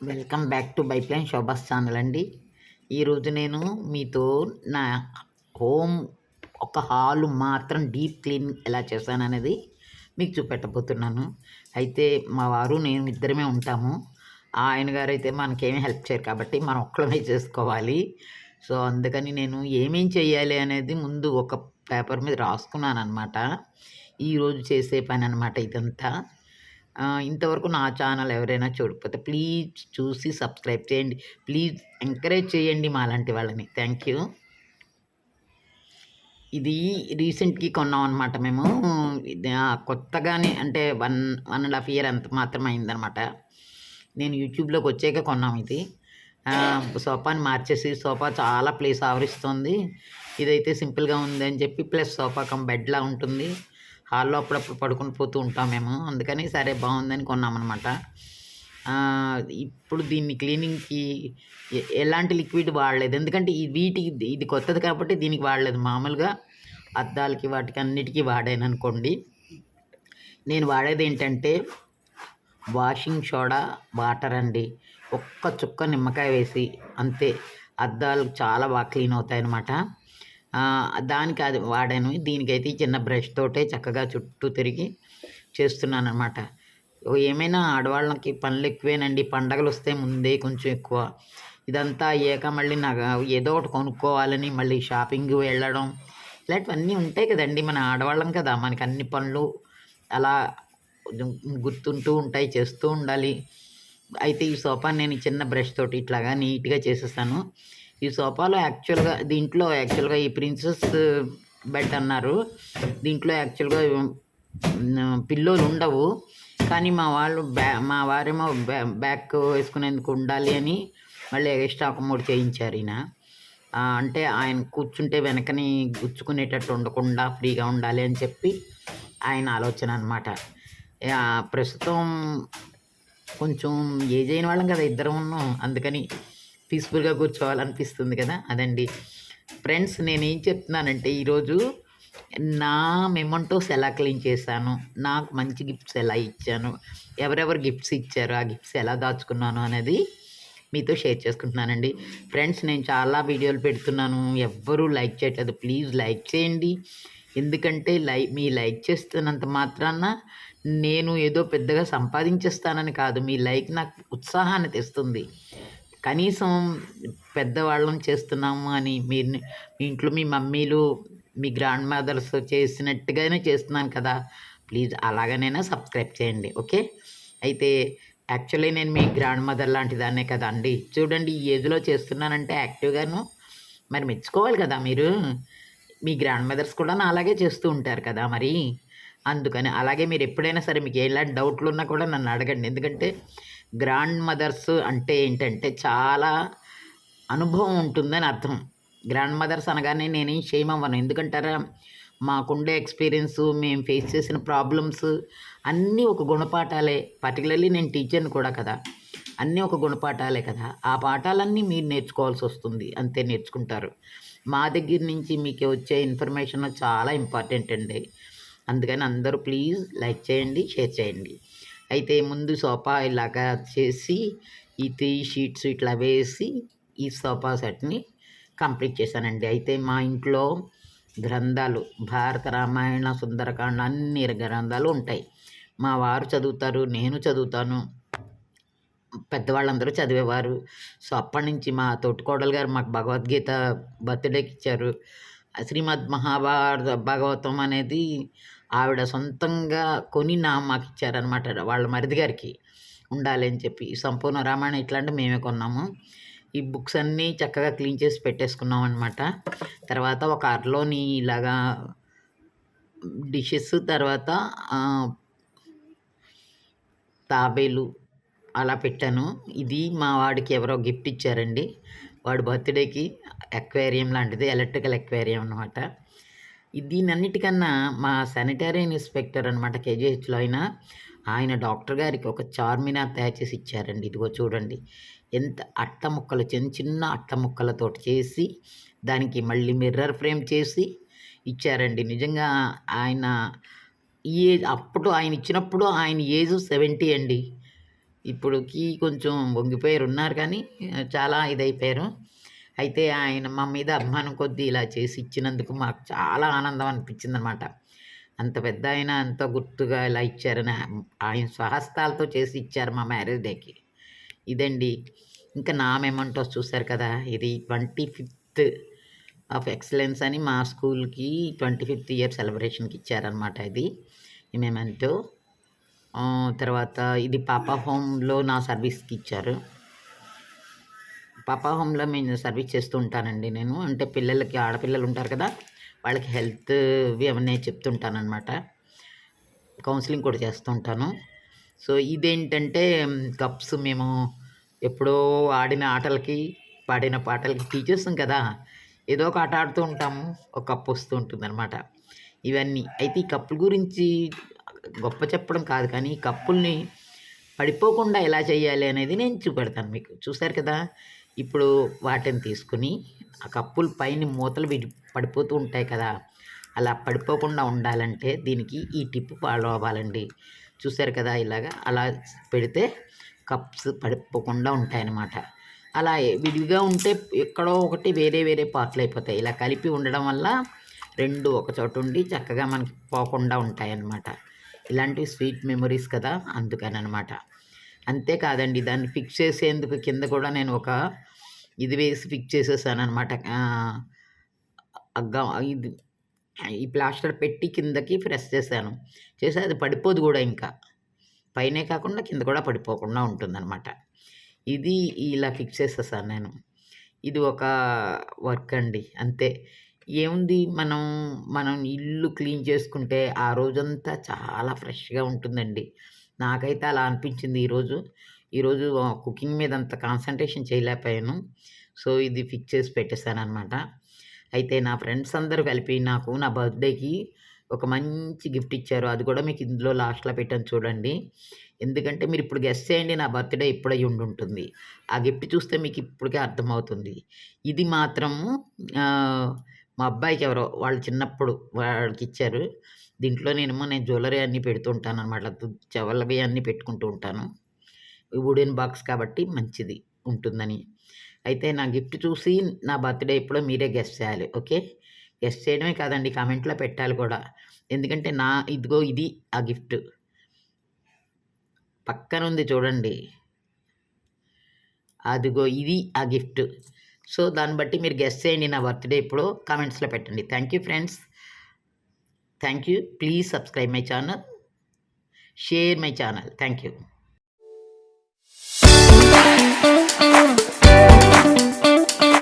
Welcome back to BiplaneSobha channel అండి. ఈరోజు నేను మీతో నా హోమ్ ఒక హాల్ మాత్రం డీప్ క్లీన్ ఎలా చేశాననేది మీకు చూపెట్టబోతున్నాను. అయితే మా వారు నేను ఇద్దరమే ఉంటాము. ఆయన గారైతే మనకేమీ హెల్ప్ చేయరు కాబట్టి మనం ఒక్కళ్ళమే చేసుకోవాలి. సో అందుకని నేను ఏమేం చేయాలి అనేది ముందు ఒక పేపర్ మీద రాసుకున్నానన్నమాట. ఈరోజు చేసే పని అన్నమాట ఇదంతా. ఇంతవరకు నా ఛానల్ ఎవరైనా చూడకపోతే ప్లీజ్ చూసి సబ్స్క్రైబ్ చేయండి. ప్లీజ్ ఎంకరేజ్ చేయండి మాలాంటి వాళ్ళని. Thank you. ఇది రీసెంట్‌గా కొన్నాం అనమాట మేము. ఇది కొత్తగానే అంటే 1.5 ఇయర్ అంత మాత్రం అయిందనమాట. నేను యూట్యూబ్‌లోకి వచ్చాక కొన్నాం ఇది. సోఫాని మార్చేసి సోఫా చాలా ప్లేస్ ఆవరిస్తుంది. ఇదైతే సింపుల్‌గా ఉంది అని చెప్పి ప్లస్ సోఫా కమ్ బెడ్‌లా ఉంటుంది. హాల్లో అప్పుడప్పుడు పడుకొని పోతూ ఉంటాం మేము. అందుకని సరే బాగుందని కొన్నామన్నమాట. ఇప్పుడు దీన్ని క్లీనింగ్‌కి ఎలాంటి లిక్విడ్ వాడలేదు. ఎందుకంటే వీటికి ఇది కొత్తది కాబట్టి దీనికి వాడలేదు. మామూలుగా అద్దాలకి వాటికి అన్నిటికీ వాడాననుకోండి. నేను వాడేది ఏంటంటే వాషింగ్ సోడా వాటర్ అండి. ఒక్క చుక్క నిమ్మకాయ వేసి అంతే అద్దాలు చాలా బాగా క్లీన్ అవుతాయన్నమాట. దానికి అది వాడాను. దీనికైతే చిన్న బ్రష్ తోటే చక్కగా చుట్టూ తిరిగి చేస్తున్నానన్నమాట. ఏమైనా ఆడవాళ్ళకి పనులు ఎక్కువేనండి. పండగలు వస్తే ముందే కొంచెం ఎక్కువ. ఇదంతా అయ్యాక మళ్ళీ నాకు ఏదో ఒకటి కొనుక్కోవాలని మళ్ళీ షాపింగ్ వెళ్ళడం ఇలాంటివన్నీ ఉంటాయి కదండి. మన ఆడవాళ్ళం కదా, మనకి అన్ని పనులు అలా గుర్తుంటూ ఉంటాయి, చేస్తూ ఉండాలి. అయితే ఈ సోఫాని నేను చిన్న బ్రష్ తోటి ఇట్లాగా నీట్గా చేసేస్తాను. ఈ సోఫాలో దీంట్లో యాక్చువల్గా ఈ ప్రిన్సెస్ బెడ్ అన్నారు. దీంట్లో యాక్చువల్గా పిల్లోలు ఉండవు. కానీ మా వారేమో బ్యాక్ వేసుకునేందుకు ఉండాలి అని మళ్ళీ ఎక్స్ట్రా ఒక 3 చేయించారు ఈయన. అంటే ఆయన కూర్చుంటే వెనకని గుచ్చుకునేటట్టు ఉండకుండా ఫ్రీగా ఉండాలి అని చెప్పి ఆయన ఆలోచన అనమాట. ప్రస్తుతం కొంచెం ఏజ్ అయిన వాళ్ళం కదా ఇద్దరం ఉన్నాం. అందుకని పీస్ఫుల్గా కూర్చోవాలనిపిస్తుంది కదా, అదండి. ఫ్రెండ్స్, నేనేం చెప్తున్నానంటే ఈరోజు నా మెమెంటోస్ ఎలా క్లీన్ చేశాను, నాకు మంచి గిఫ్ట్స్ ఎలా ఇచ్చాను, ఎవరెవరు గిఫ్ట్స్ ఇచ్చారు, ఆ గిఫ్ట్స్ ఎలా దాచుకున్నాను అనేది మీతో షేర్ చేసుకుంటున్నానండి. ఫ్రెండ్స్, నేను చాలా వీడియోలు పెడుతున్నాను, ఎవ్వరూ లైక్ చేయట్లేదు. ప్లీజ్ లైక్ చేయండి. ఎందుకంటే మీ లైక్ చేస్తున్నంత మాత్రాన నేను ఏదో పెద్దగా సంపాదించేస్తానని కాదు. మీ లైక్ నాకు ఉత్సాహాన్ని తెస్తుంది. కనీసం పెద్దవాళ్ళం చేస్తున్నాము అని మీ ఇంట్లో మీ మమ్మీలు, మీ గ్రాండ్ మదర్స్ చేసినట్టుగానే చేస్తున్నాను కదా, ప్లీజ్ అలాగనైనా సబ్స్క్రైబ్ చేయండి. ఓకే. అయితే యాక్చువల్లీ నేను మీ గ్రాండ్ మదర్ లాంటి దాన్నే కదా అండి. చూడండి, ఈ ఏజ్లో చేస్తున్నానంటే యాక్టివ్గాను మరి మెచ్చుకోవాలి కదా మీరు. మీ గ్రాండ్ మదర్స్ కూడా అలాగే చేస్తూ ఉంటారు కదా మరి. అందుకని అలాగే మీరు ఎప్పుడైనా సరే మీకు ఎలాంటి డౌట్లు ఉన్నా కూడా నన్ను అడగండి. ఎందుకంటే గ్రాండ్ మదర్స్ అంటే ఏంటంటే చాలా అనుభవం ఉంటుందని అర్థం. గ్రాండ్ మదర్స్ అనగానే నేనేం షేమ్ అవ్వను. ఎందుకంటారా, మాకుండే ఎక్స్పీరియన్సు, మేము ఫేస్ చేసిన ప్రాబ్లమ్స్ అన్నీ ఒక గుణపాఠాలే. పర్టికులర్లీ నేను టీచర్ని కూడా కదా, అన్నీ ఒక గుణపాఠాలే కదా. ఆ పాఠాలన్నీ మీరు నేర్చుకోవాల్సి వస్తుంది, అంతే నేర్చుకుంటారు. మా దగ్గర నుంచి మీకు వచ్చే ఇన్ఫర్మేషన్ చాలా ఇంపార్టెంట్ అండి. అందుకని అందరూ ప్లీజ్ లైక్ చేయండి, షేర్ చేయండి. అయితే ముందు సోఫా ఇలాగా చేసి ఈ 3 షీట్స్ ఇట్లా వేసి ఈ సోఫా సెట్ని కంప్లీట్ చేశానండి. అయితే మా ఇంట్లో గ్రంథాలు, భారత రామాయణ సుందరకాండ అన్ని గ్రంథాలు ఉంటాయి. మా వారు చదువుతారు, నేను చదువుతాను, పెద్దవాళ్ళందరూ చదివేవారు. సో అప్పటి నుంచి మా తోటికోడలు గారు మాకు భగవద్గీత బర్త్డేకి ఇచ్చారు. శ్రీమద్ భాగవతం అనేది ఆవిడ సొంతంగా కొని మాకు ఇచ్చారనమాట, వాళ్ళ మరిది గారికి ఉండాలి అని చెప్పి. సంపూర్ణ రామాయణం ఇట్లాంటివి మేమే కొన్నాము. ఈ బుక్స్ అన్నీ చక్కగా క్లీన్ చేసి పెట్టేసుకున్నాం అనమాట. తర్వాత ఒక అరలోని ఇలాగా డిషెస్, తర్వాత తాబేలు అలా పెట్టాను. ఇది మా వాడికి ఎవరో గిఫ్ట్ ఇచ్చారండి. వాడి బర్త్డేకి అక్వేరియం లాంటిది, ఎలక్ట్రికల్ అక్వేరియం అనమాట. దీనన్నిటికన్నా మా శానిటరీ ఇన్స్పెక్టర్ అనమాట, కేజీహెచ్లో ఆయన డాక్టర్ గారికి ఒక చార్మినార్ తయారు చేసి ఇచ్చారండి. ఇదిగో చూడండి, ఎంత అట్ట ముక్కలు, చిన్న చిన్న అట్ట ముక్కలతోటి చేసి దానికి మళ్ళీ మిర్రర్ ఫ్రేమ్ చేసి ఇచ్చారండి. నిజంగా ఆయన అప్పుడు ఆయన ఇచ్చినప్పుడు ఆయన ఏజ్ 70 అండి. ఇప్పుడుకి కొంచెం వంగిపోయారు ఉన్నారు కానీ చాలా ఇదైపోయారు. అయితే ఆయన మా మీద అభిమానం కొద్దీ ఇలా చేసి ఇచ్చినందుకు మాకు చాలా ఆనందం అనిపించిందనమాట. అంత పెద్ద ఆయన ఎంతో గుర్తుగా ఇలా ఇచ్చారని ఆయన స్వహస్తాలతో చేసి ఇచ్చారు మా మ్యారేజ్ డేకి. ఇదండి. ఇంకా నా మెమెంటోస్ చూసారు కదా! ఇది 25థ్ ఆఫ్ ఎక్సలెన్స్ అని మా స్కూల్‌కి 25థ్ ఇయర్ సెలబ్రేషన్‌కి ఇచ్చారనమాట ఇది. ఈ మెమెంటో. తర్వాత ఇది పాపా హోమ్‌లో నా సర్వీస్‌కి ఇచ్చారు. పాపా హోమ్‌లో నేను సర్వీస్ చేస్తూ ఉంటానండి నేను. అంటే పిల్లలకి ఆడపిల్లలు ఉంటారు కదా! వాళ్ళకి హెల్త్‌వి అవన్నీ చెప్తుంటాననమాట. కౌన్సిలింగ్ కూడా చేస్తూ ఉంటాను. సో, ఇదేంటంటే కప్స్ మేము ఎప్పుడో ఆడిన ఆటలకి, పాడిన పాటలకి టీచర్సం కదా! ఏదో ఒక ఆట ఆడుతూ ఉంటాము. ఒక కప్ వస్తూ ఉంటుందనమాట. ఇవన్నీ. అయితే ఈ కప్పుల గురించి గొప్ప చెప్పడం కాదు కానీ, ఈ కప్పుల్ని పడిపోకుండా ఎలా చేయాలి అనేది నేను చూపెడతాను మీకు. చూసారు కదా! ఇప్పుడు వాటిని తీసుకొని ఆ కప్పుల పైన మూతలు పడిపోతూ ఉంటాయి కదా! అలా పడిపోకుండా ఉండాలంటే దీనికి ఈ టిప్ ఫాలో అవ్వాలండి. చూసారు కదా! ఇలాగా అలా పెడితే కప్స్ పడిపోకుండా ఉంటాయన్నమాట. అలా విడిగా ఉంటే ఎక్కడో ఒకటి వేరే వేరే పార్ట్‌లు అయిపోతాయి. ఇలా కలిపి ఉండడం వల్ల 2 ఒక చోట ఉండి చక్కగా మనకి పోకుండా ఉంటాయన్నమాట. ఇలాంటివి స్వీట్ మెమోరీస్ కదా! అందుకననమాట. అంతే కాదండి దాన్ని ఫిక్స్ చేసేందుకు కింద కూడా నేను ఒక ఇది వేసి ఫిక్స్ చేసేసాననమాట. ఇది ఈ ప్లాస్టర్ పెట్టి కిందకి ప్రెస్ చేశాను. చేసి అది పడిపోదు గూడా ఇంకా. పైనే కాకుండా కింద కూడా పడిపోకుండా ఉంటుందనమాట. ఇది ఇలా ఫిక్స్ చేసేసాను నేను. ఇది ఒక వర్క్ అండి. అంతే. ఏముంది మనం ఇల్లు క్లీన్ చేసుకుంటే ఆ రోజంతా చాలా ఫ్రెష్‌గా ఉంటుందండి. నాకైతే అలా అనిపించింది ఈరోజు. ఈరోజు కుకింగ్ మీద అంత కాన్సంట్రేషన్ చేయలేకపోయాను. సో, ఇది ఫిక్స్ చేసి పెట్టేసాననమాట. అయితే నా ఫ్రెండ్స్ అందరూ కలిపి నాకు నా బర్త్‌డేకి ఒక మంచి గిఫ్ట్ ఇచ్చారు. అది కూడా మీకు ఇందులో లాస్ట్‌లో పెట్టాను చూడండి. ఎందుకంటే మీరిప్పుడు గెస్ చేయండి నా బర్త్‌డే ఎప్పుడయ్యి ఉండుంటుంది. ఆ గిఫ్ట్ చూస్తే మీకు ఇప్పటికే అర్థమవుతుంది. ఇది మాత్రం మా అబ్బాయికి ఎవరో వాళ్ళు చిన్నప్పుడు వాడికిచ్చారు. దీంట్లో నేను జ్యువెల్లరీ అన్నీ పెడుతూ ఉంటాననమాట. చెవులవి అన్నీ పెట్టుకుంటూ ఉంటాను. వుడెన్ బాక్స్ కాబట్టి మంచిది ఉంటుందని. అయితే నా గిఫ్ట్ చూసి నా బర్త్‌డే ఎప్పుడో మీరే గెస్ చేయాలి. ఓకే. గెస్ చేయడమే కాదండి కామెంట్‌లో పెట్టాలి కూడా. ఎందుకంటే ఇదిగో ఇది ఆ గిఫ్ట్. పక్కనుంది చూడండి. అదిగో ఇది ఆ గిఫ్ట్. సో, దాన్ని బట్టి మీరు గెస్ చేయండి నా బర్త్‌డే ఎప్పుడో కామెంట్స్‌లో పెట్టండి. Thank you friends. Thank you. Please subscribe my channel. Share my channel. Thank you.